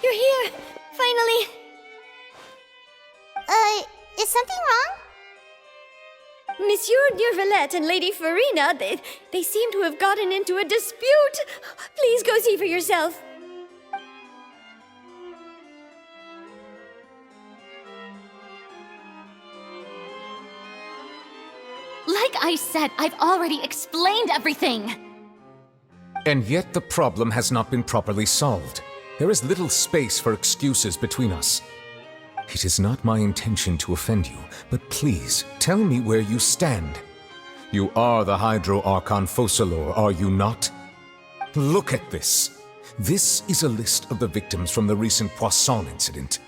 You're here! Finally! Is something wrong? Monsieur Neurvalette and Lady Farina, they seem to have gotten into a dispute! Please go see for yourself! Like I said, I've already explained everything! And yet the problem has not been properly solved. There is little space for excuses between us. It is not my intention to offend you, but please, tell me where you stand. You are the Hydro Archon Focalor, are you not? Look at this. This is a list of the victims from the recent Poisson incident.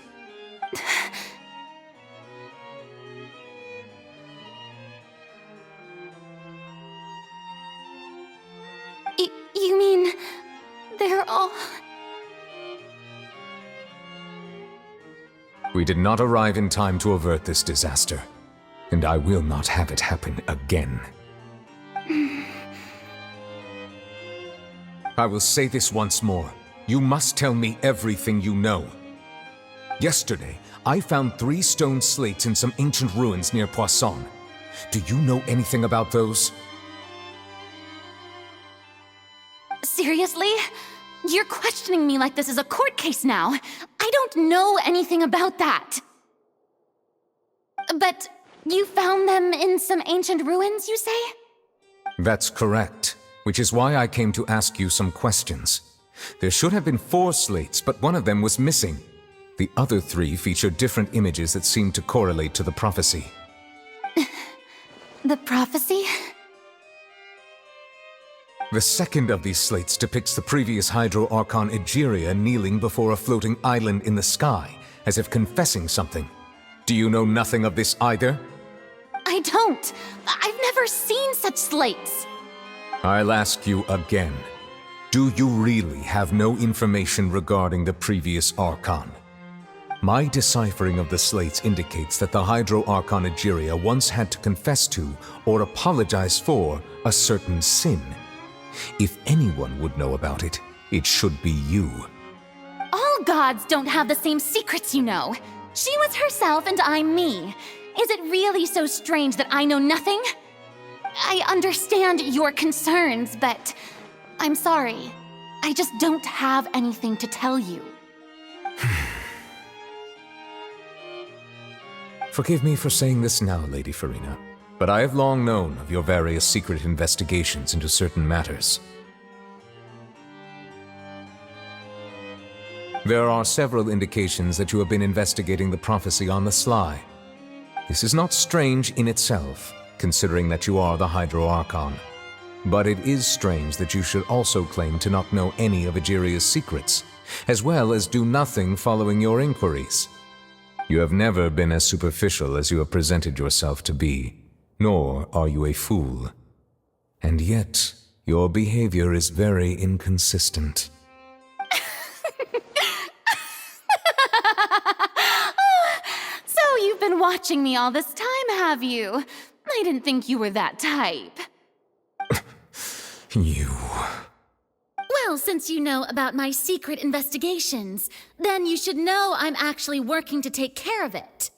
You mean... they're all... We did not arrive in time to avert this disaster, and I will not have it happen again. I will say this once more. You must tell me everything you know. Yesterday, I found 3 stone slates in some ancient ruins near Poisson. Do you know anything about those? Seriously? You're questioning me like this is a court case now. I don't know anything about that. But you found them in some ancient ruins, you say? That's correct, which is why I came to ask you some questions. There should have been 4 slates, but one of them was missing. The other 3 feature different images that seem to correlate to the prophecy. The prophecy? The second of these slates depicts the previous Hydro Archon Egeria kneeling before a floating island in the sky, as if confessing something. Do you know nothing of this either? I don't. I've never seen such slates. I'll ask you again. Do you really have no information regarding the previous Archon? My deciphering of the slates indicates that the Hydro Archon Egeria once had to confess to, or apologize for, a certain sin. If anyone would know about it, it should be you. All gods don't have the same secrets, you know. She was herself and I'm me. Is it really so strange that I know nothing? I understand your concerns, but I'm sorry. I just don't have anything to tell you. Forgive me for saying this now, Lady Farina, but I have long known of your various secret investigations into certain matters. There are several indications that you have been investigating the prophecy on the sly. This is not strange in itself, considering that you are the Hydro Archon. But it is strange that you should also claim to not know any of Egeria's secrets, as well as do nothing following your inquiries. You have never been as superficial as you have presented yourself to be, nor are you a fool. And yet, your behavior is very inconsistent. So you've been watching me all this time, have you? I didn't think you were that type. You... Well, since you know about my secret investigations, then you should know I'm actually working to take care of it.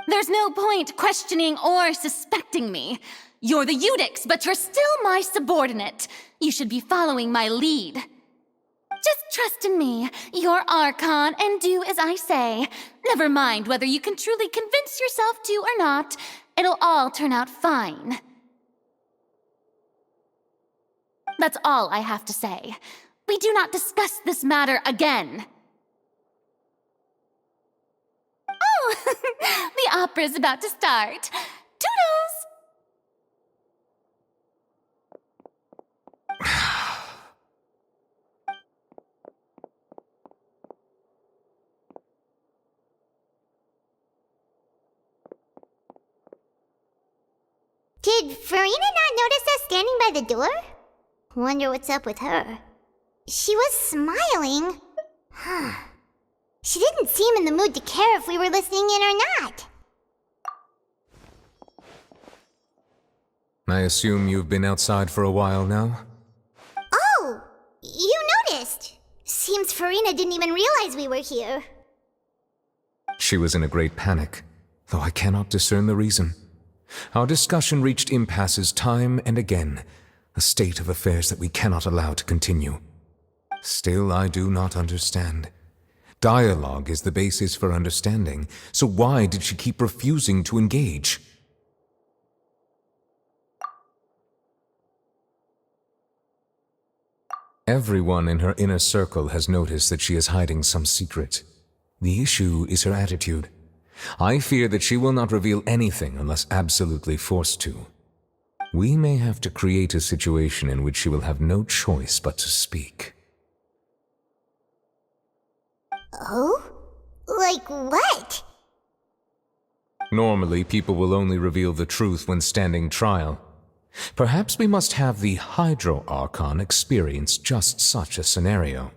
There's no point questioning or suspecting me. You're the Eudix, but you're still my subordinate. You should be following my lead. Just trust in me, your Archon, and do as I say. Never mind whether you can truly convince yourself to or not. It'll all turn out fine. That's all I have to say. We do not discuss this matter again. Oh, the opera's about to start. Toodles! Did Farina not notice us standing by the door? Wonder what's up with her. She was smiling. She didn't seem in the mood to care if we were listening in or not. I assume you've been outside for a while now? Oh, you noticed. Seems Farina didn't even realize we were here. She was in a great panic, though I cannot discern the reason. Our discussion reached impasses time and again, a state of affairs that we cannot allow to continue. Still, I do not understand. Dialogue is the basis for understanding, so why did she keep refusing to engage? Everyone in her inner circle has noticed that she is hiding some secret. The issue is her attitude. I fear that she will not reveal anything unless absolutely forced to. We may have to create a situation in which she will have no choice but to speak. Oh? Like what? Normally, people will only reveal the truth when standing trial. Perhaps we must have the Hydro Archon experience just such a scenario.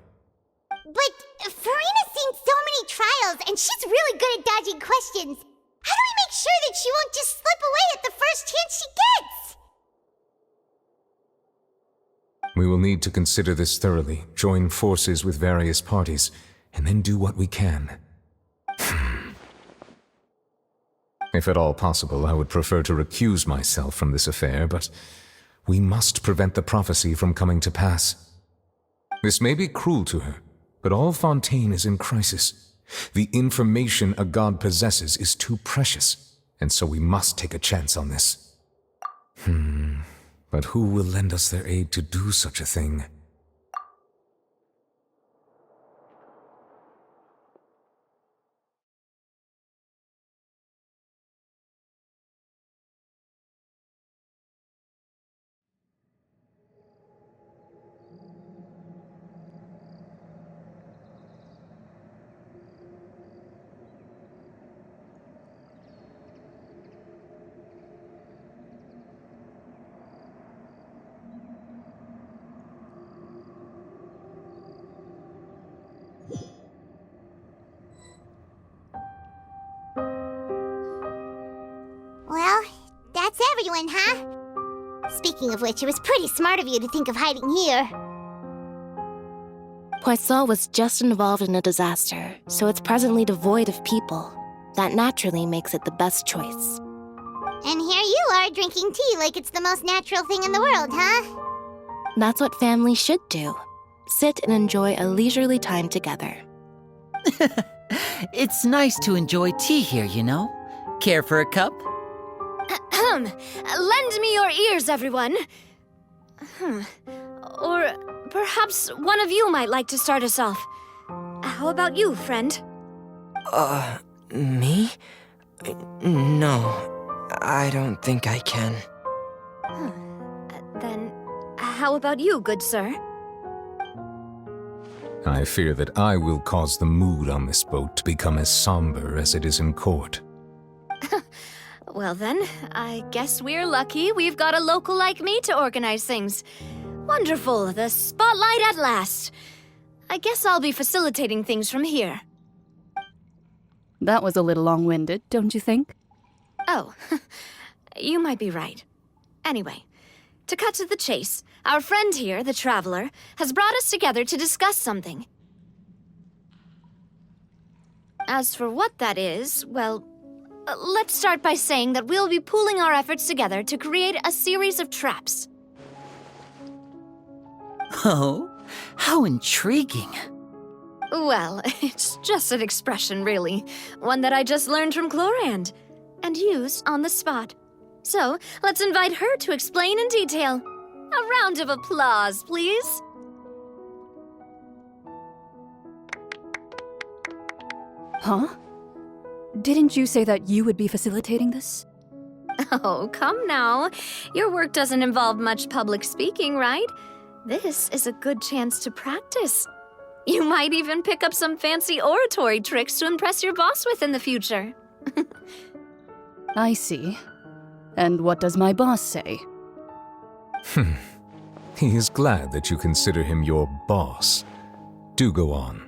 But Farina's seen so many trials, and she's really good at dodging questions. How do we make sure that she won't just slip away at the first chance she gets? We will need to consider this thoroughly, join forces with various parties, and then do what we can. If at all possible, I would prefer to recuse myself from this affair, but we must prevent the prophecy from coming to pass. This may be cruel to her, but all Fontaine is in crisis. The information a god possesses is too precious, and so we must take a chance on this. But who will lend us their aid to do such a thing? Well, that's everyone, huh? Speaking of which, it was pretty smart of you to think of hiding here. Poisson was just involved in a disaster, so it's presently devoid of people. That naturally makes it the best choice. And here you are drinking tea like it's the most natural thing in the world, huh? That's what families should do. Sit and enjoy a leisurely time together. It's nice to enjoy tea here, you know? Care for a cup? Lend me your ears, everyone. Or perhaps one of you might like to start us off. How about you, friend? Me? No, I don't think I can. Then, how about you, good sir? I fear that I will cause the mood on this boat to become as somber as it is in court. Well then, I guess we're lucky we've got a local like me to organize things. Wonderful, the spotlight at last. I guess I'll be facilitating things from here. That was a little long-winded, don't you think? Oh, you might be right. Anyway, to cut to the chase, our friend here, the Traveler, has brought us together to discuss something. As for what that is, well, let's start by saying that we'll be pooling our efforts together to create a series of traps. Oh, how intriguing. Well, it's just an expression, really. One that I just learned from Chlorand, and used on the spot. So, let's invite her to explain in detail. A round of applause, please. Huh? Didn't you say that you would be facilitating this? Oh, come now. Your work doesn't involve much public speaking, right? This is a good chance to practice. You might even pick up some fancy oratory tricks to impress your boss with in the future. I see. And what does my boss say? He is glad that you consider him your boss. Do go on.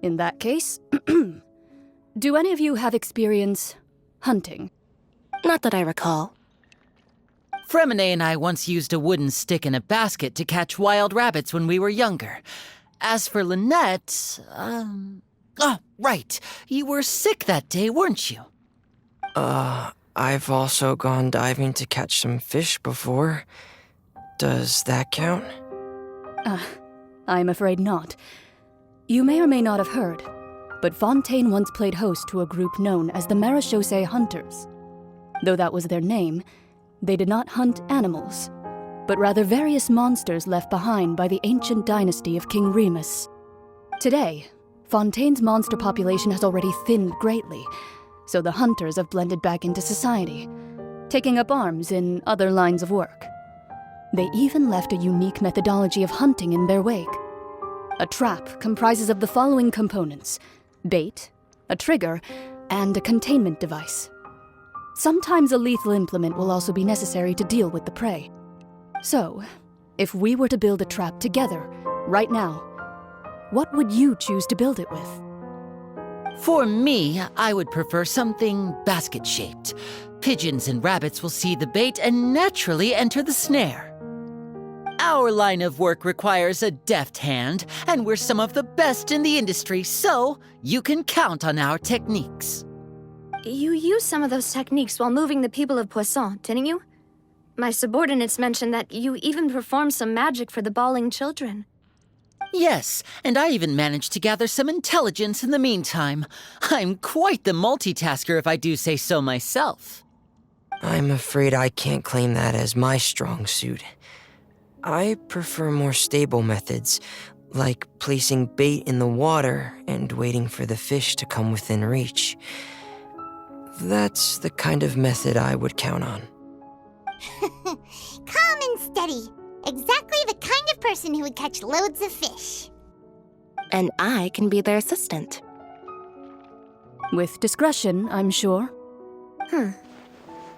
In that case, do any of you have experience hunting? Not that I recall. Fremine and I once used a wooden stick in a basket to catch wild rabbits when we were younger. As for Lynette, Oh, right. You were sick that day, weren't you? I've also gone diving to catch some fish before. Does that count? I'm afraid not. You may or may not have heard, but Fontaine once played host to a group known as the Marechaussee Hunters. Though that was their name, they did not hunt animals, but rather various monsters left behind by the ancient dynasty of King Remus. Today, Fontaine's monster population has already thinned greatly, so the hunters have blended back into society, taking up arms in other lines of work. They even left a unique methodology of hunting in their wake. A trap comprises of the following components: bait, a trigger, and a containment device. Sometimes a lethal implement will also be necessary to deal with the prey. So, if we were to build a trap together, right now, what would you choose to build it with? For me, I would prefer something basket-shaped. Pigeons and rabbits will see the bait and naturally enter the snare. Our line of work requires a deft hand, and we're some of the best in the industry, so you can count on our techniques. You used some of those techniques while moving the people of Poisson, didn't you? My subordinates mentioned that you even performed some magic for the bawling children. Yes, and I even managed to gather some intelligence in the meantime. I'm quite the multitasker if I do say so myself. I'm afraid I can't claim that as my strong suit. I prefer more stable methods, like placing bait in the water and waiting for the fish to come within reach. That's the kind of method I would count on. Calm and steady. Exactly the kind of person who would catch loads of fish. And I can be their assistant. With discretion, I'm sure.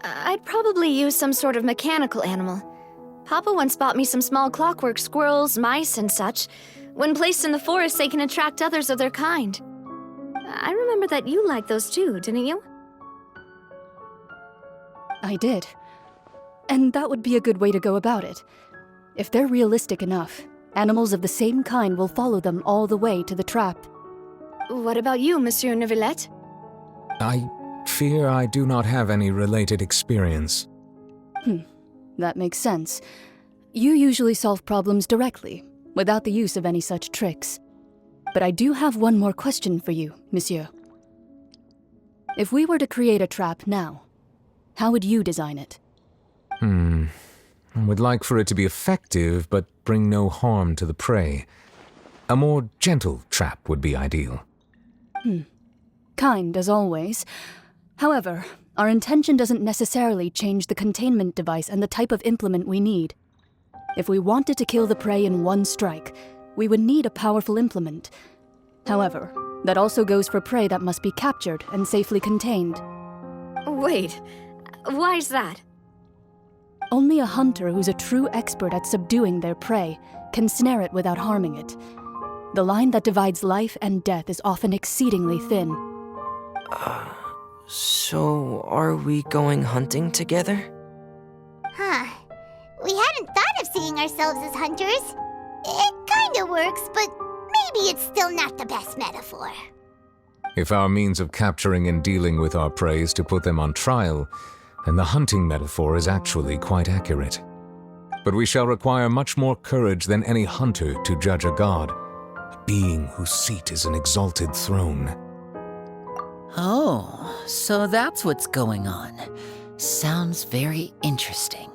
I'd probably use some sort of mechanical animal. Papa once bought me some small clockwork squirrels, mice, and such. When placed in the forest, they can attract others of their kind. I remember that you liked those too, didn't you? I did. And that would be a good way to go about it. If they're realistic enough, animals of the same kind will follow them all the way to the trap. What about you, Monsieur Neuvillette? I fear I do not have any related experience. That makes sense. You usually solve problems directly, without the use of any such tricks. But I do have one more question for you, Monsieur. If we were to create a trap now, how would you design it? I would like for it to be effective, but bring no harm to the prey. A more gentle trap would be ideal. Kind, as always. However, our intention doesn't necessarily change the containment device and the type of implement we need. If we wanted to kill the prey in one strike, we would need a powerful implement. However, that also goes for prey that must be captured and safely contained. Wait, why's that? Only a hunter who's a true expert at subduing their prey can snare it without harming it. The line that divides life and death is often exceedingly thin. So are we going hunting together? We hadn't thought of seeing ourselves as hunters. It kinda works, but maybe it's still not the best metaphor. If our means of capturing and dealing with our prey is to put them on trial, then the hunting metaphor is actually quite accurate. But we shall require much more courage than any hunter to judge a god, a being whose seat is an exalted throne. Oh, so that's what's going on. Sounds very interesting.